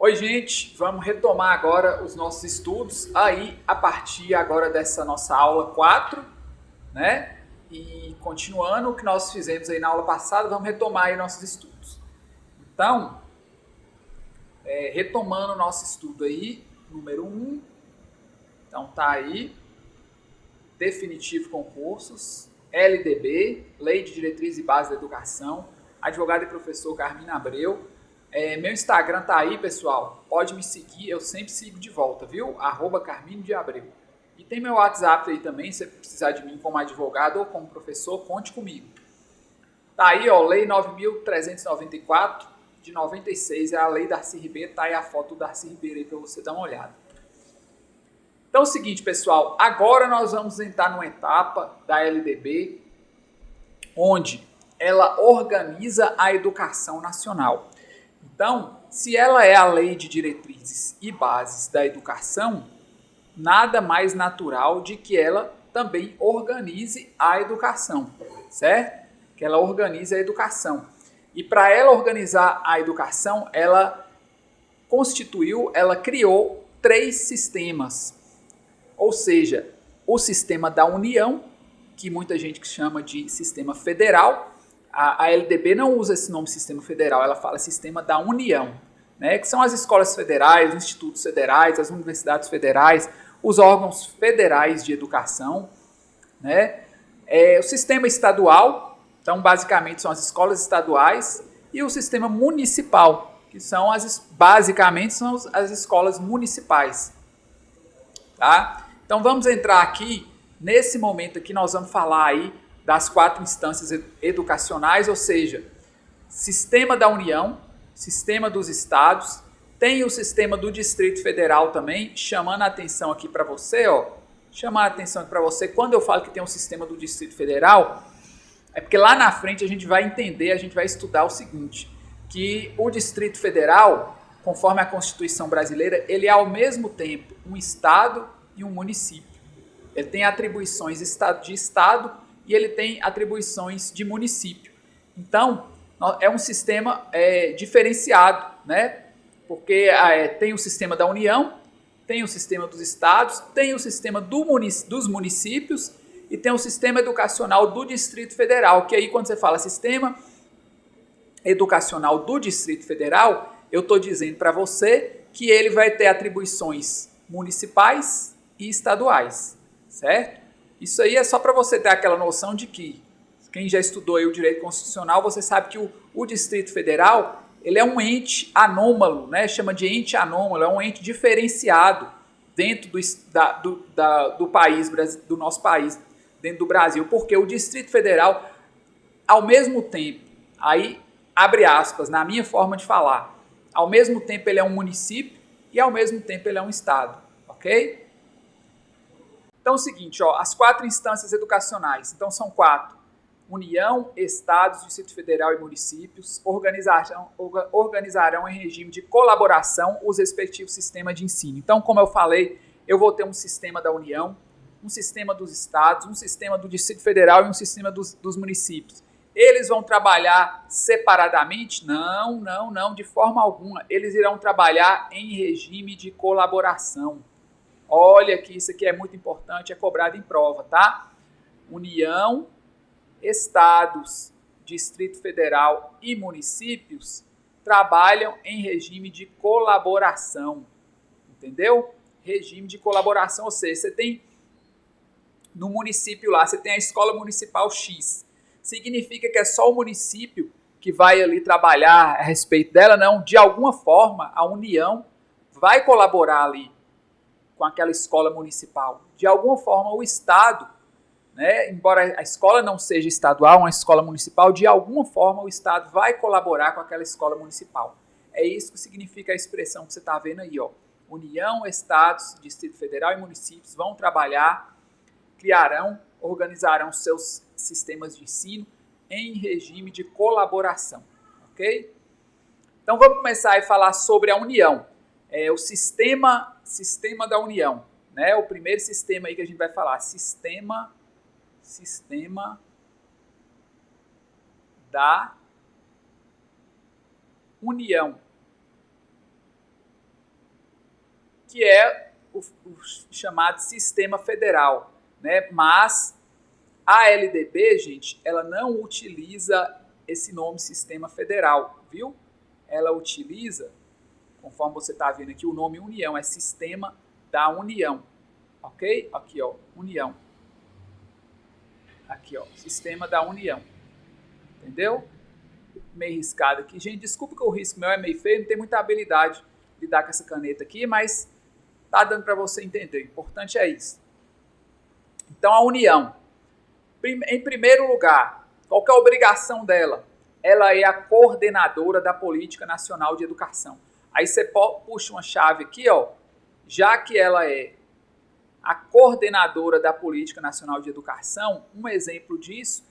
Oi, gente, vamos retomar agora os nossos estudos aí a partir agora dessa nossa aula 4, né? E continuando o que nós fizemos aí na aula passada, vamos retomar aí nossos estudos. Então, retomando o nosso estudo aí, número 1, então tá aí, definitivo concursos, LDB, Lei de Diretrizes e Bases da Educação, advogado e professor Carmina Abreu. Meu Instagram tá aí, pessoal. Pode me seguir, eu sempre sigo de volta, viu? @Carmino de Abreu. E tem meu WhatsApp aí também, se você precisar de mim como advogado ou como professor, conte comigo. Tá aí, ó, Lei 9.394 de 96, é a Lei Darcy Ribeiro, tá aí a foto do Darcy Ribeiro aí para você dar uma olhada. Então é o seguinte, pessoal, agora nós vamos entrar numa etapa da LDB, onde ela organiza a educação nacional. Então, se ela é a Lei de Diretrizes e Bases da Educação, nada mais natural de que ela também organize a educação, certo? Que ela organize a educação. E para ela organizar a educação, ela criou 3 sistemas. Ou seja, o sistema da União, que muita gente chama de sistema federal. A LDB não usa esse nome sistema federal, ela fala sistema da União, né? Que são as escolas federais, os institutos federais, as universidades federais, os órgãos federais de educação, né? O sistema estadual, então basicamente são as escolas estaduais, e o sistema municipal, que são basicamente são as escolas municipais, tá? Então vamos entrar aqui, nesse momento aqui nós vamos falar aí das 4 instâncias educacionais, ou seja, sistema da União, sistema dos estados, tem o sistema do Distrito Federal também, chamando a atenção aqui para você, quando eu falo que tem um sistema do Distrito Federal, é porque lá na frente a gente vai entender, a gente vai estudar o seguinte, que o Distrito Federal, conforme a Constituição brasileira, ele é ao mesmo tempo um estado e um município. Ele tem atribuições de estado e ele tem atribuições de município. Então, é um sistema diferenciado, né? Porque tem o sistema da União, tem o sistema dos estados, tem o sistema dos municípios e tem o sistema educacional do Distrito Federal, que aí quando você fala sistema educacional do Distrito Federal, eu estou dizendo para você que ele vai ter atribuições municipais e estaduais, certo? Isso aí é só para você ter aquela noção de que, quem já estudou aí o direito constitucional, você sabe que o Distrito Federal, ele é um ente anômalo, né? Chama de ente anômalo, é um ente diferenciado dentro do país, do nosso país, dentro do Brasil, porque o Distrito Federal, ao mesmo tempo, aí abre aspas, na minha forma de falar, ao mesmo tempo ele é um município e ao mesmo tempo ele é um estado, ok? Então é o seguinte, ó, as 4 instâncias educacionais, então são 4, União, Estados, Distrito Federal e municípios, organizarão em regime de colaboração os respectivos sistemas de ensino. Então, como eu falei, eu vou ter um sistema da União, um sistema dos estados, um sistema do Distrito Federal e um sistema dos municípios. Eles vão trabalhar separadamente? Não, de forma alguma. Eles irão trabalhar em regime de colaboração. Olha que isso aqui é muito importante, é cobrado em prova, tá? União, estados, Distrito Federal e municípios trabalham em regime de colaboração, entendeu? Regime de colaboração, ou seja, você tem no município lá, você tem a escola municipal X, significa que é só o município que vai ali trabalhar a respeito dela? Não, de alguma forma a União vai colaborar ali com aquela escola municipal. De alguma forma o Estado, né, embora a escola não seja estadual, uma escola municipal, de alguma forma o Estado vai colaborar com aquela escola municipal. É isso que significa a expressão que você está vendo aí, ó. União, Estados, Distrito Federal e municípios vão trabalhar, organizarão seus sistemas de ensino em regime de colaboração, ok? Então vamos começar a falar sobre a União. O sistema da União, né? O primeiro sistema aí que a gente vai falar, sistema da União. que é o chamado sistema federal, né? Mas a LDB, gente, ela não utiliza esse nome sistema federal, viu? Ela utiliza, conforme você está vendo aqui, o nome União, é sistema da União, ok? Aqui, ó, União. Aqui, ó, sistema da União, entendeu? Meio riscado aqui. Gente, desculpa que o risco meu é meio feio, não tem muita habilidade de lidar com essa caneta aqui, mas tá dando para você entender. O importante é isso. Então, a União, em primeiro lugar, qual que é a obrigação dela? Ela é a coordenadora da Política Nacional de Educação. Aí você puxa uma chave aqui, ó, já que ela é a coordenadora da Política Nacional de Educação, um exemplo disso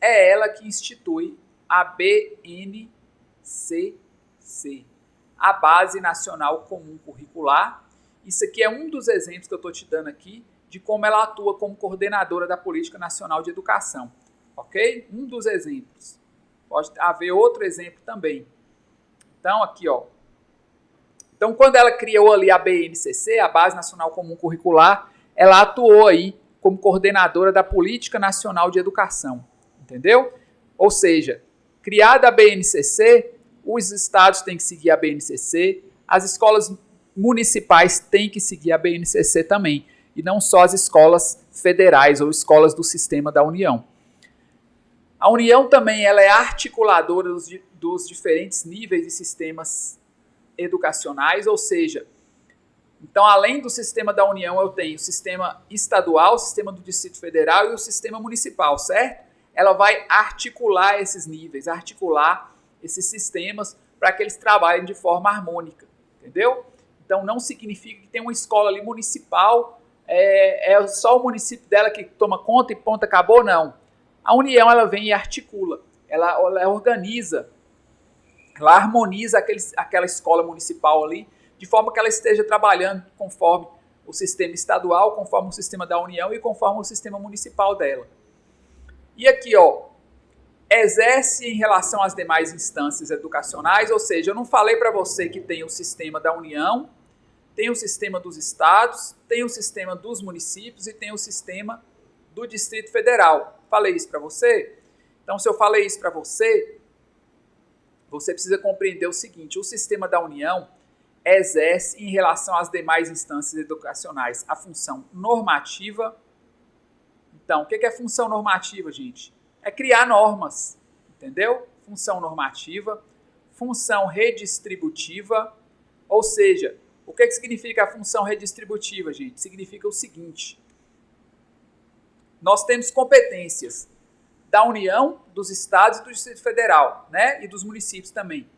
é ela que institui a BNCC, a Base Nacional Comum Curricular. Isso aqui é um dos exemplos que eu estou te dando aqui de como ela atua como coordenadora da Política Nacional de Educação, ok? Um dos exemplos. Pode haver outro exemplo também. Então, aqui, ó. Então, quando ela criou ali a BNCC, a Base Nacional Comum Curricular, ela atuou aí como coordenadora da Política Nacional de Educação, entendeu? Ou seja, criada a BNCC, os estados têm que seguir a BNCC, as escolas municipais têm que seguir a BNCC também, e não só as escolas federais ou escolas do sistema da União. A União também ela é articuladora dos diferentes níveis e sistemas educacionais, ou seja, então além do sistema da União eu tenho o sistema estadual, o sistema do Distrito Federal e o sistema municipal, certo? Ela vai articular esses níveis, articular esses sistemas para que eles trabalhem de forma harmônica, entendeu? Então não significa que tem uma escola ali municipal, é só o município dela que toma conta e ponto, acabou, não. A União ela vem e articula, ela organiza, ela harmoniza aquela escola municipal ali, de forma que ela esteja trabalhando conforme o sistema estadual, conforme o sistema da União e conforme o sistema municipal dela. E aqui, ó, exerce em relação às demais instâncias educacionais, ou seja, eu não falei para você que tem o sistema da União, tem o sistema dos estados, tem o sistema dos municípios e tem o sistema do Distrito Federal. Falei isso para você? Então, se eu falei isso para você, você precisa compreender o seguinte, o sistema da União exerce em relação às demais instâncias educacionais a função normativa. Então, o que é função normativa, gente? É criar normas, entendeu? Função normativa, função redistributiva, ou seja, o que significa a função redistributiva, gente? Significa o seguinte, nós temos competências da União, dos estados e do Distrito Federal, né? E dos municípios também.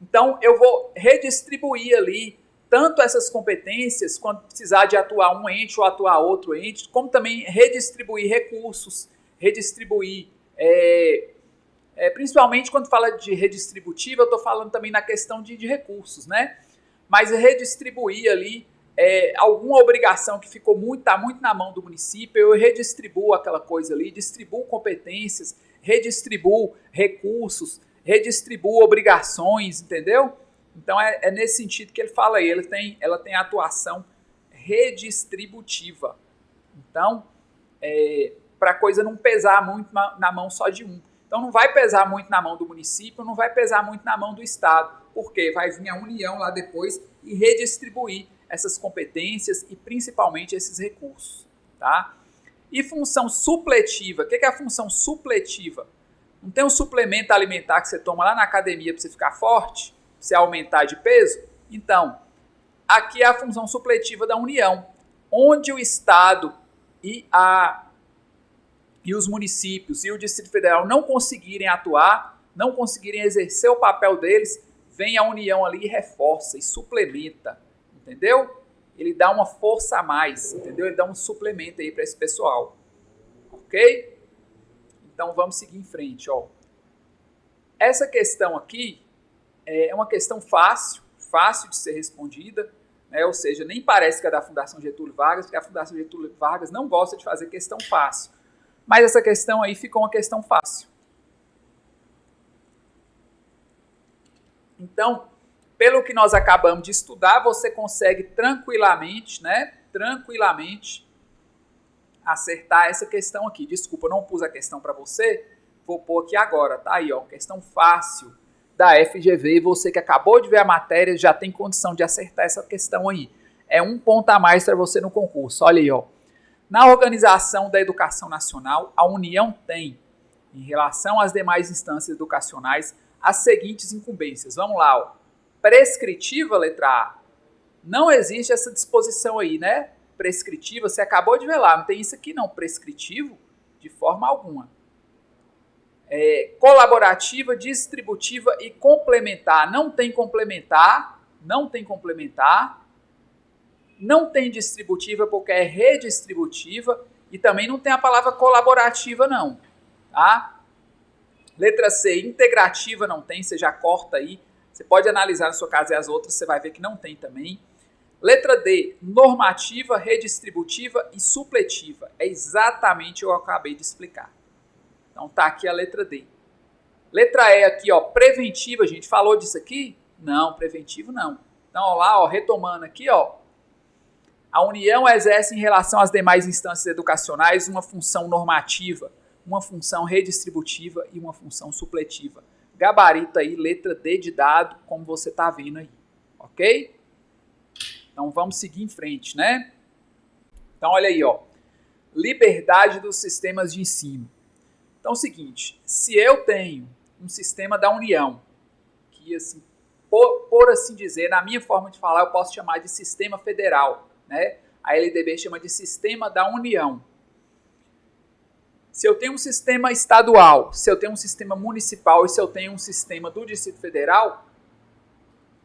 Então, eu vou redistribuir ali tanto essas competências, quando precisar de atuar um ente ou atuar outro ente, como também redistribuir recursos, redistribuir, principalmente quando fala de redistributiva, eu estou falando também na questão de recursos, né? Mas redistribuir ali alguma obrigação que está muito na mão do município, eu redistribuo aquela coisa ali, distribuo competências, redistribuo recursos, redistribuo obrigações, entendeu? Então é nesse sentido que ele fala aí, ela tem atuação redistributiva. Então, para a coisa não pesar muito na mão só de um. Então não vai pesar muito na mão do município, não vai pesar muito na mão do estado, porque vai vir a União lá depois e redistribuir essas competências e principalmente esses recursos, tá? E função supletiva, o que é a função supletiva? Não tem um suplemento alimentar que você toma lá na academia para você ficar forte, para você aumentar de peso? Então, aqui é a função supletiva da União, onde o Estado e os municípios e o Distrito Federal não conseguirem atuar, não conseguirem exercer o papel deles, vem a União ali e reforça e suplementa, entendeu? Ele dá uma força a mais, entendeu? Ele dá um suplemento aí para esse pessoal, ok? Então vamos seguir em frente, ó. Essa questão aqui é uma questão fácil de ser respondida, né? Ou seja, nem parece que é da Fundação Getúlio Vargas, porque a Fundação Getúlio Vargas não gosta de fazer questão fácil. Mas essa questão aí ficou uma questão fácil. Então, pelo que nós acabamos de estudar, você consegue tranquilamente, né? Tranquilamente acertar essa questão aqui. Desculpa, eu não pus a questão para você, vou pôr aqui agora, tá aí, ó, questão fácil da FGV, e você que acabou de ver a matéria já tem condição de acertar essa questão aí. É um ponto a mais para você no concurso. Olha aí, ó. Na organização da educação nacional, a União tem, em relação às demais instâncias educacionais, as seguintes incumbências. Vamos lá, ó. Prescritiva, letra A. Não existe essa disposição aí, né? Prescritiva, você acabou de ver lá, não tem isso aqui não, prescritivo, de forma alguma. Colaborativa, distributiva e complementar. Não tem complementar, não tem complementar, não tem distributiva porque é redistributiva e também não tem a palavra colaborativa não, tá? Letra C, integrativa não tem, você já corta aí, você pode analisar na sua casa e as outras, você vai ver que não tem também. Letra D, normativa, redistributiva e supletiva. É exatamente o que eu acabei de explicar. Então tá aqui a letra D. Letra E aqui, ó, preventiva, a gente falou disso aqui? Não, preventivo não. Então, ó lá, ó, retomando aqui, ó. A União exerce em relação às demais instâncias educacionais uma função normativa, uma função redistributiva e uma função supletiva. Gabarito aí, letra D de dado, como você tá vendo aí. Ok? Então vamos seguir em frente, né? Então olha aí, ó. Liberdade dos sistemas de ensino. Então é o seguinte, se eu tenho um sistema da União, que assim, por assim dizer, na minha forma de falar, eu posso chamar de sistema federal, né? A LDB chama de sistema da União. Se eu tenho um sistema estadual, se eu tenho um sistema municipal e se eu tenho um sistema do Distrito Federal,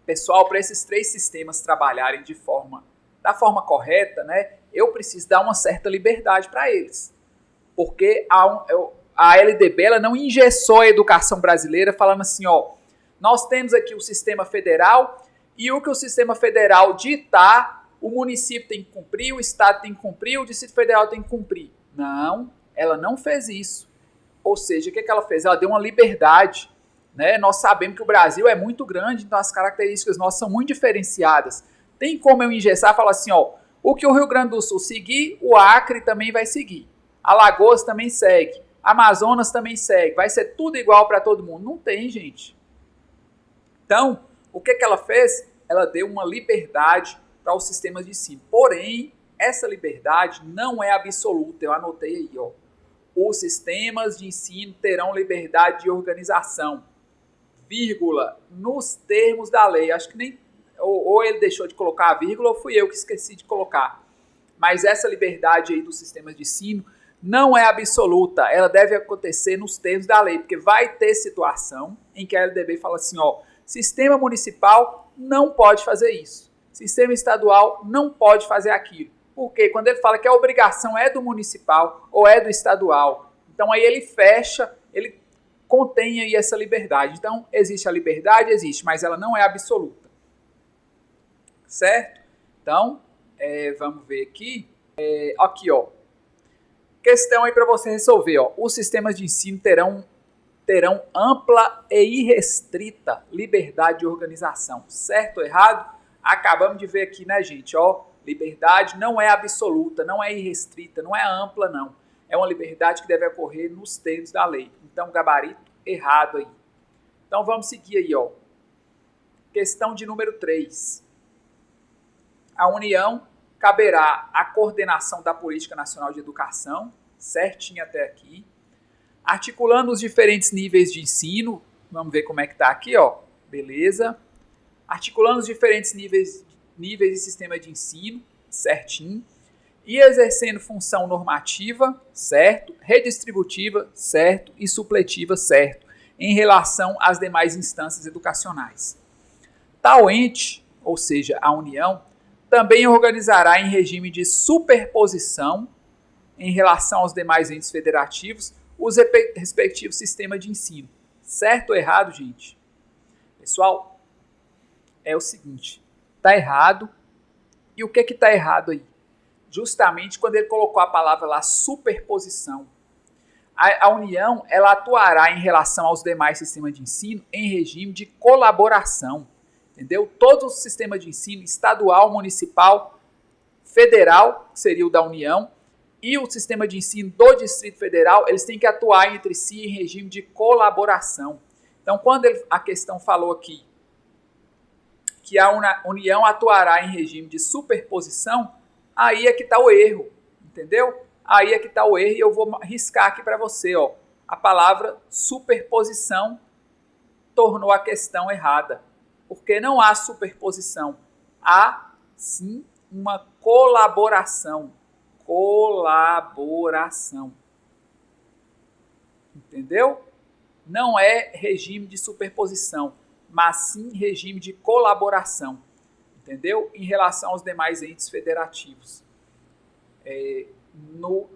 pessoal, para esses três sistemas trabalharem da forma correta, né, eu preciso dar uma certa liberdade para eles. Porque a LDB ela não engessou a educação brasileira falando assim, ó, nós temos aqui o sistema federal e o que o sistema federal ditar, o município tem que cumprir, o estado tem que cumprir, o Distrito Federal tem que cumprir. Não, ela não fez isso. Ou seja, o que ela fez? Ela deu uma liberdade. Né? Nós sabemos que o Brasil é muito grande, então as características nossas são muito diferenciadas. Tem como eu engessar e falar assim, ó, o que o Rio Grande do Sul seguir, o Acre também vai seguir. Alagoas também segue. Amazonas também segue. Vai ser tudo igual para todo mundo. Não tem, gente. Então, o que ela fez? Ela deu uma liberdade para os sistemas de ensino. Porém, essa liberdade não é absoluta. Eu anotei aí, ó. Os sistemas de ensino terão liberdade de organização, vírgula, nos termos da lei. Acho que nem, ou ele deixou de colocar a vírgula, ou fui eu que esqueci de colocar. Mas essa liberdade aí dos sistemas de ensino não é absoluta, ela deve acontecer nos termos da lei, porque vai ter situação em que a LDB fala assim, ó, sistema municipal não pode fazer isso, sistema estadual não pode fazer aquilo. Porque quando ele fala que a obrigação é do municipal ou é do estadual, então aí ele fecha, ele contém aí essa liberdade. Então, existe a liberdade? Existe, mas ela não é absoluta. Certo? Então, vamos ver aqui. Aqui, ó. Questão aí para você resolver, ó. Os sistemas de ensino terão ampla e irrestrita liberdade de organização. Certo ou errado? Acabamos de ver aqui, né, gente? Ó, liberdade não é absoluta, não é irrestrita, não é ampla, não. É uma liberdade que deve ocorrer nos termos da lei. Então, gabarito errado aí. Então, vamos seguir aí, ó. Questão de número 3. A União caberá a coordenação da Política Nacional de Educação, certinho até aqui, articulando os diferentes níveis de ensino, vamos ver como é que tá aqui, ó, beleza, articulando os diferentes níveis de sistema de ensino, certinho, e exercendo função normativa, certo, redistributiva, certo, e supletiva, certo, em relação às demais instâncias educacionais. Tal ente, ou seja, a União, também organizará em regime de superposição, em relação aos demais entes federativos, os respectivos sistemas de ensino. Certo ou errado, gente? Pessoal, é o seguinte, tá errado. E o que tá errado aí? Justamente quando ele colocou a palavra lá, superposição. A União, ela atuará em relação aos demais sistemas de ensino em regime de colaboração. entendeu? Todo o sistema de ensino, estadual, municipal, federal, que seria o da União, e o sistema de ensino do Distrito Federal, eles têm que atuar entre si em regime de colaboração. Então, quando a questão falou aqui que a União atuará em regime de superposição, aí é que está o erro, entendeu? Aí é que está o erro e eu vou riscar aqui para você, ó. A palavra superposição tornou a questão errada, porque não há superposição, há sim uma colaboração. Colaboração. Entendeu? Não é regime de superposição, mas sim regime de colaboração. Entendeu? Em relação aos demais entes federativos.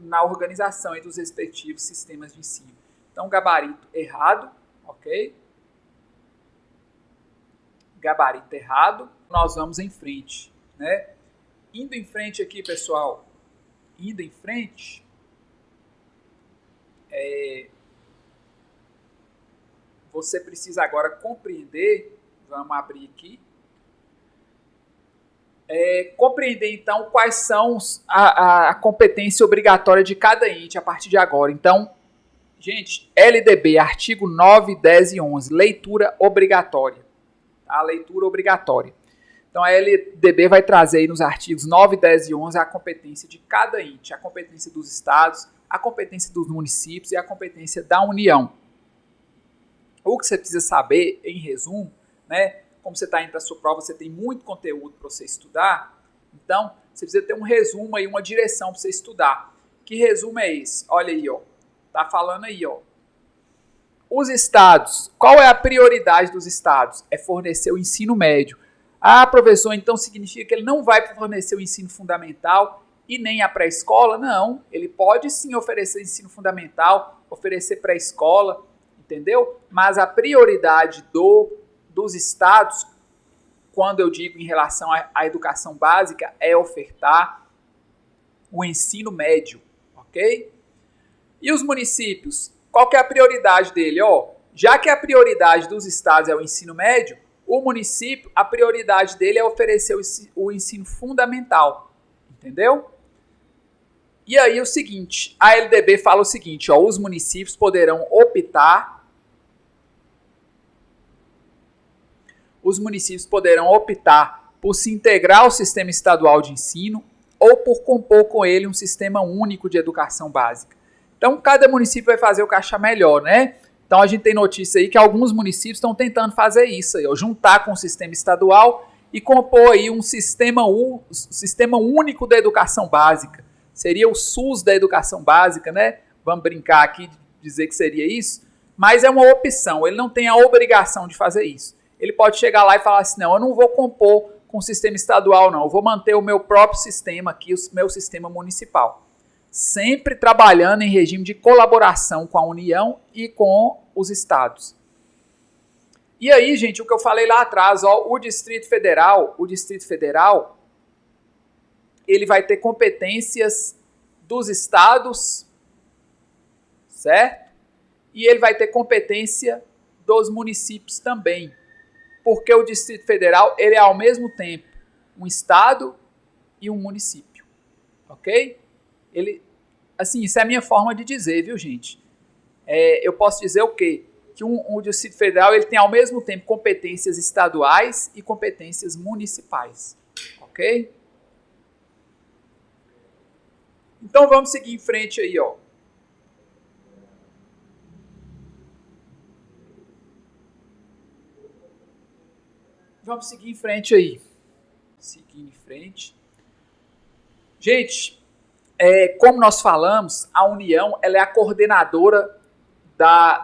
Na organização e dos respectivos sistemas de ensino. Então, gabarito errado, ok? Gabarito errado. Nós vamos em frente, né? Indo em frente aqui, pessoal. Indo em frente, você precisa agora compreender, vamos abrir aqui, compreender então quais são a competência obrigatória de cada ente a partir de agora. Então, gente, LDB, artigo 9, 10 e 11, leitura obrigatória. A leitura obrigatória. Então, a LDB vai trazer aí nos artigos 9, 10 e 11 a competência de cada ente, a competência dos estados, a competência dos municípios e a competência da União. O que você precisa saber, em resumo, né? Como você está indo para a sua prova, você tem muito conteúdo para você estudar, então você precisa ter um resumo aí, uma direção para você estudar. Que resumo é esse? Olha aí, ó. Tá falando aí, ó. Os estados, qual é a prioridade dos estados? É fornecer o ensino médio. Ah, professor, então significa que ele não vai fornecer o ensino fundamental e nem a pré-escola? Não, ele pode sim oferecer ensino fundamental, oferecer pré-escola, entendeu? Mas a prioridade dos estados, quando eu digo em relação à educação básica, é ofertar o ensino médio, ok? E os municípios, qual que é a prioridade dele? Já que a prioridade dos estados é o ensino médio, o município, a prioridade dele é oferecer o ensino fundamental, entendeu? E aí o seguinte, a LDB fala o seguinte, os municípios poderão optar por se integrar ao sistema estadual de ensino ou por compor com ele um sistema único de educação básica. Então, cada município vai fazer o que achar melhor, né? Então, a gente tem notícia aí que alguns municípios estão tentando fazer isso, aí, juntar com o sistema estadual e compor aí um sistema único da educação básica. Seria o SUS da educação básica, né? Vamos brincar aqui de dizer que seria isso. Mas é uma opção, ele não tem a obrigação de fazer isso. Ele pode chegar lá e falar assim, não, eu não vou compor com o sistema estadual, não. Eu vou manter o meu próprio sistema aqui, o meu sistema municipal. Sempre trabalhando em regime de colaboração com a União e com os estados. E aí, gente, o que eu falei lá atrás, o Distrito Federal, ele vai ter competências dos estados, certo? E ele vai ter competência dos municípios também. Porque o Distrito Federal, ele é ao mesmo tempo um estado e um município. Ok? Assim, isso é a minha forma de dizer, viu, gente? Eu posso dizer o quê? Que o Distrito Federal ele tem ao mesmo tempo competências estaduais e competências municipais. Ok? Então vamos seguir em frente aí, Vamos seguir em frente aí. Seguindo em frente. Gente, como nós falamos, a União ela é a coordenadora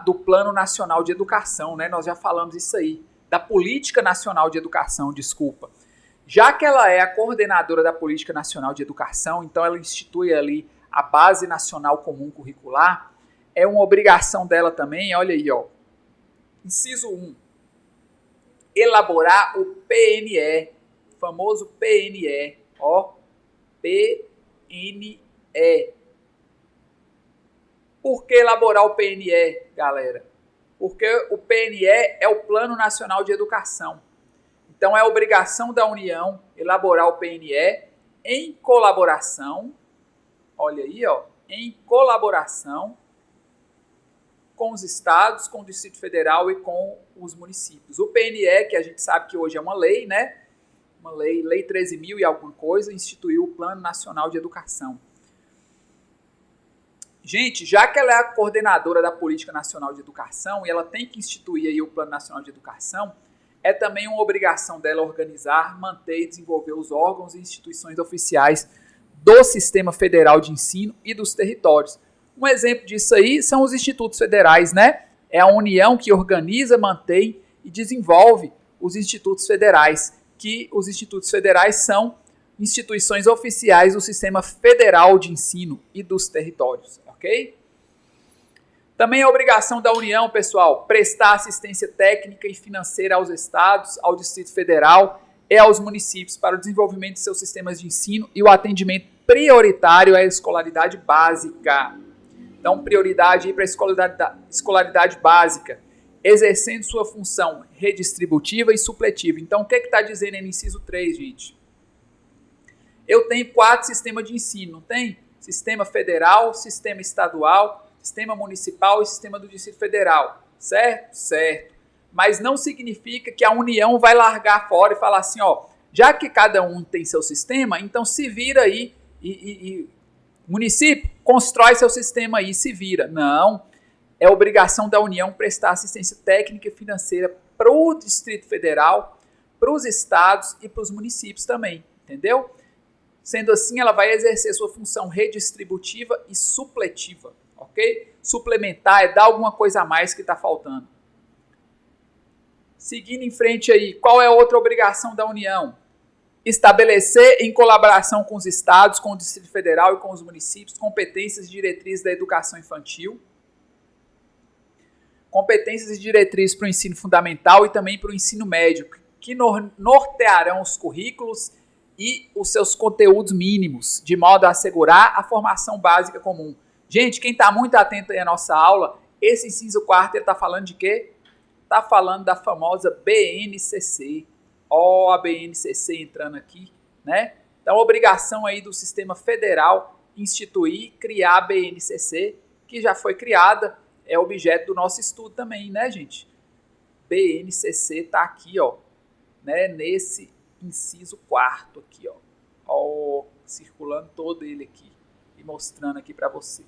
do Plano Nacional de Educação, né? Nós já falamos isso aí. Da Política Nacional de Educação, desculpa. Já que ela é a coordenadora da Política Nacional de Educação, então ela institui ali a Base Nacional Comum Curricular, é uma obrigação dela também, olha aí, Inciso 1. Elaborar o PNE, famoso PNE, PNE. Por que elaborar o PNE, galera? Porque o PNE é o Plano Nacional de Educação. Então, é obrigação da União elaborar o PNE em colaboração, olha aí, ó, em colaboração com os estados, com o Distrito Federal e com os municípios. O PNE, que a gente sabe que hoje é uma lei, né? Uma lei 13.000 e alguma coisa, instituiu o Plano Nacional de Educação. Gente, já que ela é a coordenadora da Política Nacional de Educação e ela tem que instituir aí o Plano Nacional de Educação, é também uma obrigação dela organizar, manter e desenvolver os órgãos e instituições oficiais do Sistema Federal de Ensino e dos territórios. Um exemplo disso aí são os institutos federais, né? É a União que organiza, mantém e desenvolve os institutos federais, que os institutos federais são instituições oficiais do Sistema Federal de Ensino e dos territórios, ok? Também é obrigação da União, pessoal, prestar assistência técnica e financeira aos estados, ao Distrito Federal e aos municípios para o desenvolvimento de seus sistemas de ensino e o atendimento prioritário à escolaridade básica. Então, prioridade para a escolaridade básica, exercendo sua função redistributiva e supletiva. Então, o que está dizendo aí no inciso 3, gente? Eu tenho 4 sistemas de ensino, não tem? Sistema federal, sistema estadual, sistema municipal e sistema do Distrito Federal. Certo? Certo. Mas não significa que a União vai largar fora e falar assim, ó, já que cada um tem seu sistema, então se vira aí município, constrói seu sistema aí e se vira. Não. É obrigação da União prestar assistência técnica e financeira para o Distrito Federal, para os estados e para os municípios também, entendeu? Sendo assim, ela vai exercer sua função redistributiva e supletiva, ok? Suplementar é dar alguma coisa a mais que está faltando. Seguindo em frente aí, qual é a outra obrigação da União? Estabelecer, em colaboração com os estados, com o Distrito Federal e com os municípios, competências e diretrizes da educação infantil, competências e diretrizes para o ensino fundamental e também para o ensino médio, que nortearão os currículos e os seus conteúdos mínimos, de modo a assegurar a formação básica comum. Gente, quem está muito atento aí à nossa aula, esse inciso 4 ele está falando de quê? Está falando da famosa BNCC. Ó, a BNCC entrando aqui, né? Então, obrigação aí do Sistema Federal instituir, criar a BNCC, que já foi criada, é objeto do nosso estudo também, né, gente? BNCC está aqui, ó, né, nesse inciso 4 aqui, ó, circulando todo ele aqui e mostrando aqui para você.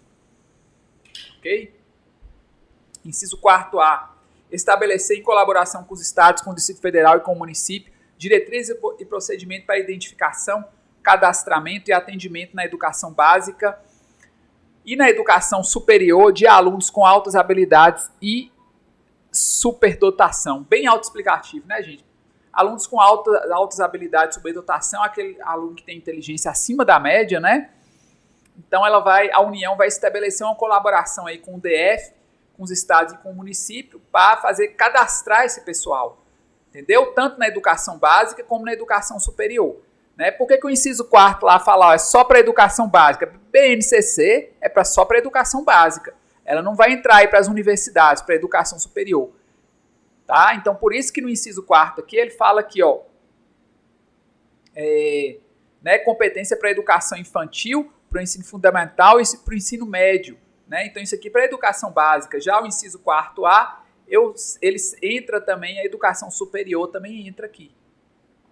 Ok? Inciso 4A. Estabelecer em colaboração com os estados, com o Distrito Federal e com o município, diretrizes e procedimento para identificação, cadastramento e atendimento na educação básica e na educação superior de alunos com altas habilidades e superdotação. Bem autoexplicativo, né, gente? Alunos com altas habilidades e superdotação, aquele aluno que tem inteligência acima da média, né? Então a União vai estabelecer uma colaboração aí com o DF, com os estados e com o município para cadastrar esse pessoal, entendeu? Tanto na educação básica como na educação superior. Né? Por que o inciso 4 lá fala é só para educação básica? BNCC é só para educação básica. Ela não vai entrar aí para as universidades, para educação superior. Tá? Então, por isso que no inciso 4 aqui, ele fala aqui, ó, né, competência para educação infantil, para o ensino fundamental e para o ensino médio. Né? Então, isso aqui para a educação básica. Já o inciso 4A, eles entra também, a educação superior também entra aqui.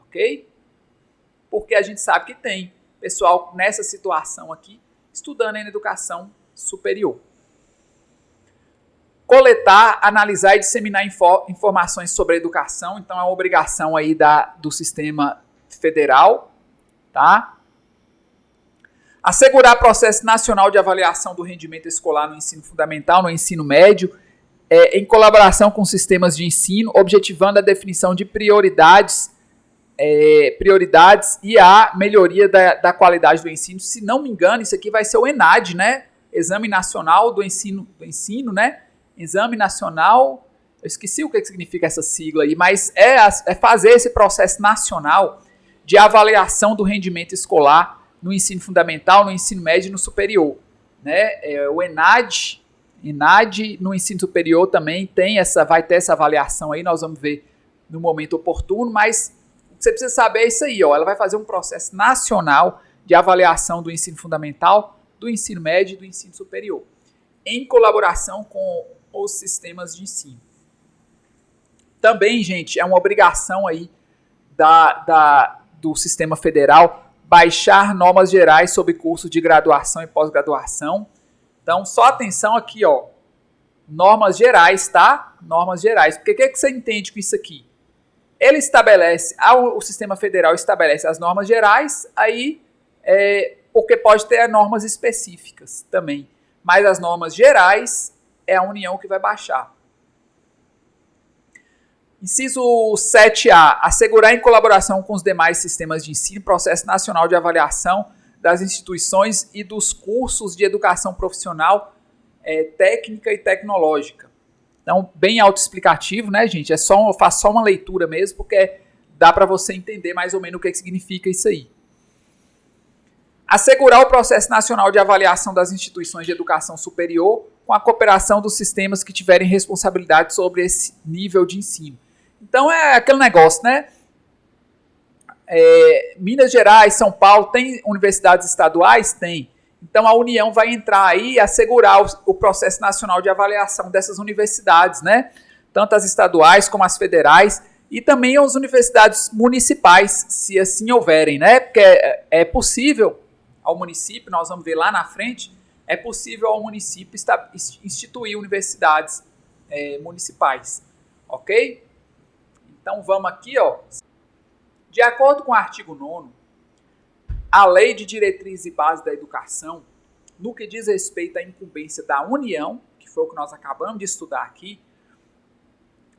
Ok? Porque a gente sabe que tem pessoal nessa situação aqui, estudando em educação superior. Coletar, analisar e disseminar informações sobre a educação. Então, é uma obrigação aí do sistema federal. Tá? Assegurar processo nacional de avaliação do rendimento escolar no ensino fundamental, no ensino médio, em colaboração com sistemas de ensino, objetivando a definição de prioridades e a melhoria da qualidade do ensino. Se não me engano, isso aqui vai ser o ENAD, né? Exame Nacional do Ensino, né? Exame Nacional, eu esqueci o que significa essa sigla aí, mas é fazer esse processo nacional de avaliação do rendimento escolar no ensino fundamental, no ensino médio e no superior. Né? O ENAD no ensino superior também vai ter essa avaliação aí, nós vamos ver no momento oportuno, mas que você precisa saber é isso aí, ó. Ela vai fazer um processo nacional de avaliação do ensino fundamental, do ensino médio e do ensino superior, em colaboração com os sistemas de ensino. Também, gente, é uma obrigação aí do sistema federal baixar normas gerais sobre cursos de graduação e pós-graduação. Então, só atenção aqui, ó. Normas gerais, tá? Normas gerais. Porque o que você entende com isso aqui? Ele estabelece, o sistema federal estabelece as normas gerais, aí, porque pode ter normas específicas também. Mas as normas gerais é a União que vai baixar. Inciso 7A. Assegurar em colaboração com os demais sistemas de ensino processo nacional de avaliação das instituições e dos cursos de educação profissional, técnica e tecnológica. Então, bem autoexplicativo, né, gente? Faço só uma leitura mesmo, porque dá para você entender mais ou menos o que significa isso aí. Assegurar o processo nacional de avaliação das instituições de educação superior com a cooperação dos sistemas que tiverem responsabilidade sobre esse nível de ensino. Então, é aquele negócio, né? Minas Gerais, São Paulo, tem universidades estaduais? Tem. Então, a União vai entrar aí e assegurar o processo nacional de avaliação dessas universidades, né? Tanto as estaduais como as federais e também as universidades municipais, se assim houverem, né? Porque é possível ao município, nós vamos ver lá na frente, é possível ao município instituir universidades municipais, ok? Então, vamos aqui, ó. De acordo com o artigo 9º, a Lei de Diretrizes e Bases da Educação, no que diz respeito à incumbência da União, que foi o que nós acabamos de estudar aqui,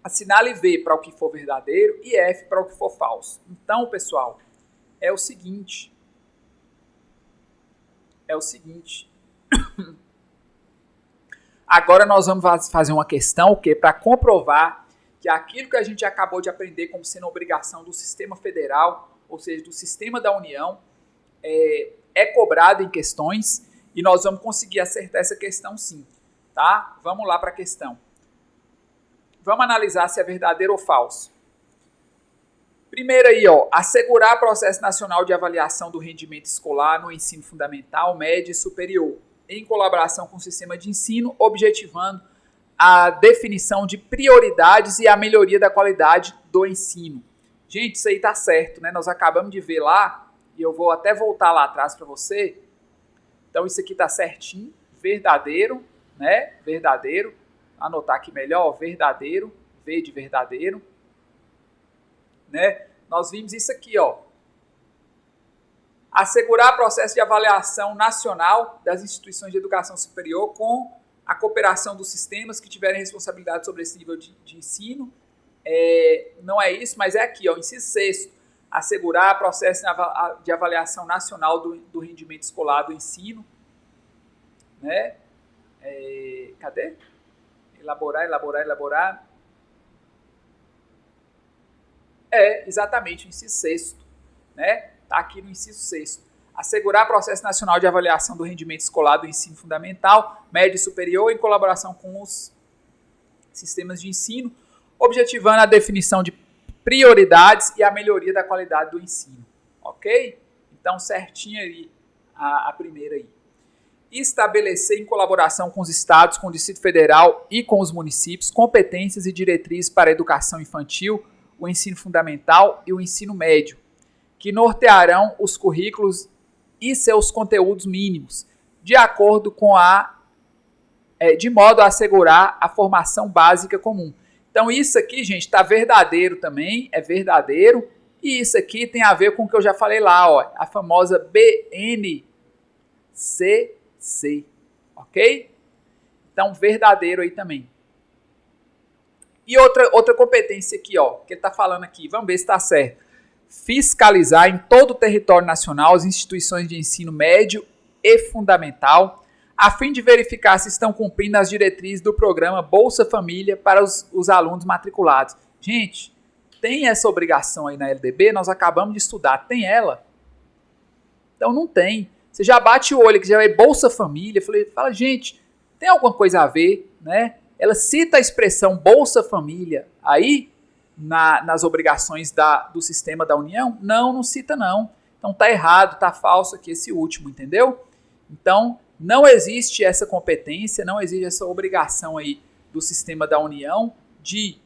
assinale V para o que for verdadeiro e F para o que for falso. Então, pessoal, é o seguinte. Agora nós vamos fazer uma questão que para comprovar que aquilo que a gente acabou de aprender como sendo obrigação do sistema federal, ou seja, do sistema da União, é cobrado em questões e nós vamos conseguir acertar essa questão sim, tá? Vamos lá para a questão. Vamos analisar se é verdadeiro ou falso. Primeiro aí, ó, assegurar processo nacional de avaliação do rendimento escolar no ensino fundamental, médio e superior, em colaboração com o sistema de ensino, objetivando a definição de prioridades e a melhoria da qualidade do ensino. Gente, isso aí tá certo, né? Nós acabamos de ver lá, e eu vou até voltar lá atrás para você. Então, isso aqui tá certinho, verdadeiro, né? Verdadeiro. Anotar aqui melhor, verdadeiro, V de verdadeiro. Né? Nós vimos isso aqui, ó. Assegurar processo de avaliação nacional das instituições de educação superior com a cooperação dos sistemas que tiverem responsabilidade sobre esse nível de ensino. Não é isso, mas é aqui, ó, inciso 6º. Assegurar processo de avaliação nacional do rendimento escolar do ensino. Né? Cadê? Elaborar. Exatamente, o inciso 6º, né? Tá aqui no inciso 6º. Assegurar processo nacional de avaliação do rendimento escolar do ensino fundamental, médio e superior, em colaboração com os sistemas de ensino, objetivando a definição de prioridades e a melhoria da qualidade do ensino. Ok? Então, certinho aí a primeira aí. Estabelecer em colaboração com os estados, com o Distrito Federal e com os municípios, competências e diretrizes para a educação infantil, o ensino fundamental e o ensino médio, que nortearão os currículos e seus conteúdos mínimos, de acordo com de modo a assegurar a formação básica comum. Então isso aqui, gente, está verdadeiro também, é verdadeiro, e isso aqui tem a ver com o que eu já falei lá, ó, a famosa BNCC, ok? Então verdadeiro aí também. E outra competência aqui, ó, que ele está falando aqui, vamos ver se está certo. Fiscalizar em todo o território nacional as instituições de ensino médio e fundamental, a fim de verificar se estão cumprindo as diretrizes do programa Bolsa Família para os alunos matriculados. Gente, tem essa obrigação aí na LDB? Nós acabamos de estudar. Tem ela? Então não tem. Você já bate o olho que já é Bolsa Família. Fala, gente, tem alguma coisa a ver, né? Ela cita a expressão Bolsa Família aí, nas obrigações do sistema da União? Não cita não. Então tá errado, tá falso aqui esse último, entendeu? Então não existe essa competência, não existe essa obrigação aí do sistema da União de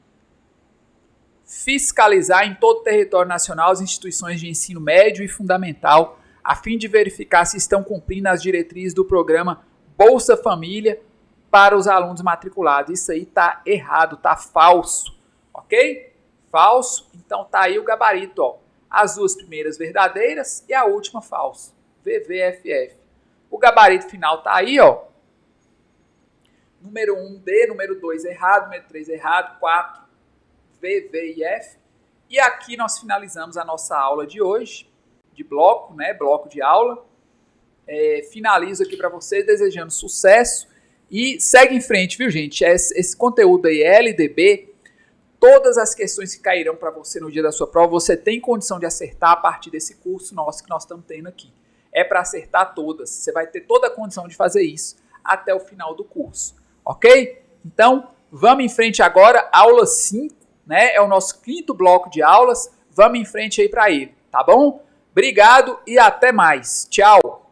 fiscalizar em todo o território nacional as instituições de ensino médio e fundamental, a fim de verificar se estão cumprindo as diretrizes do programa Bolsa Família para os alunos matriculados. Isso aí tá errado, tá falso, ok? Falso, então tá aí o gabarito, ó. As duas primeiras verdadeiras e a última falso, VVFF. O gabarito final tá aí, ó. Número 1, D, número 2 errado, número 3 errado, 4, V, V e F. E aqui nós finalizamos a nossa aula de hoje, de bloco, né? Bloco de aula. Finalizo aqui para vocês desejando sucesso e segue em frente, viu, gente? Esse conteúdo aí, LDB, todas as questões que cairão para você no dia da sua prova, você tem condição de acertar a partir desse curso nosso que nós estamos tendo aqui. É para acertar todas. Você vai ter toda a condição de fazer isso até o final do curso, ok? Então, vamos em frente agora, aula 5, né? É o nosso 5º bloco de aulas. Vamos em frente aí para ele, tá bom? Obrigado e até mais. Tchau!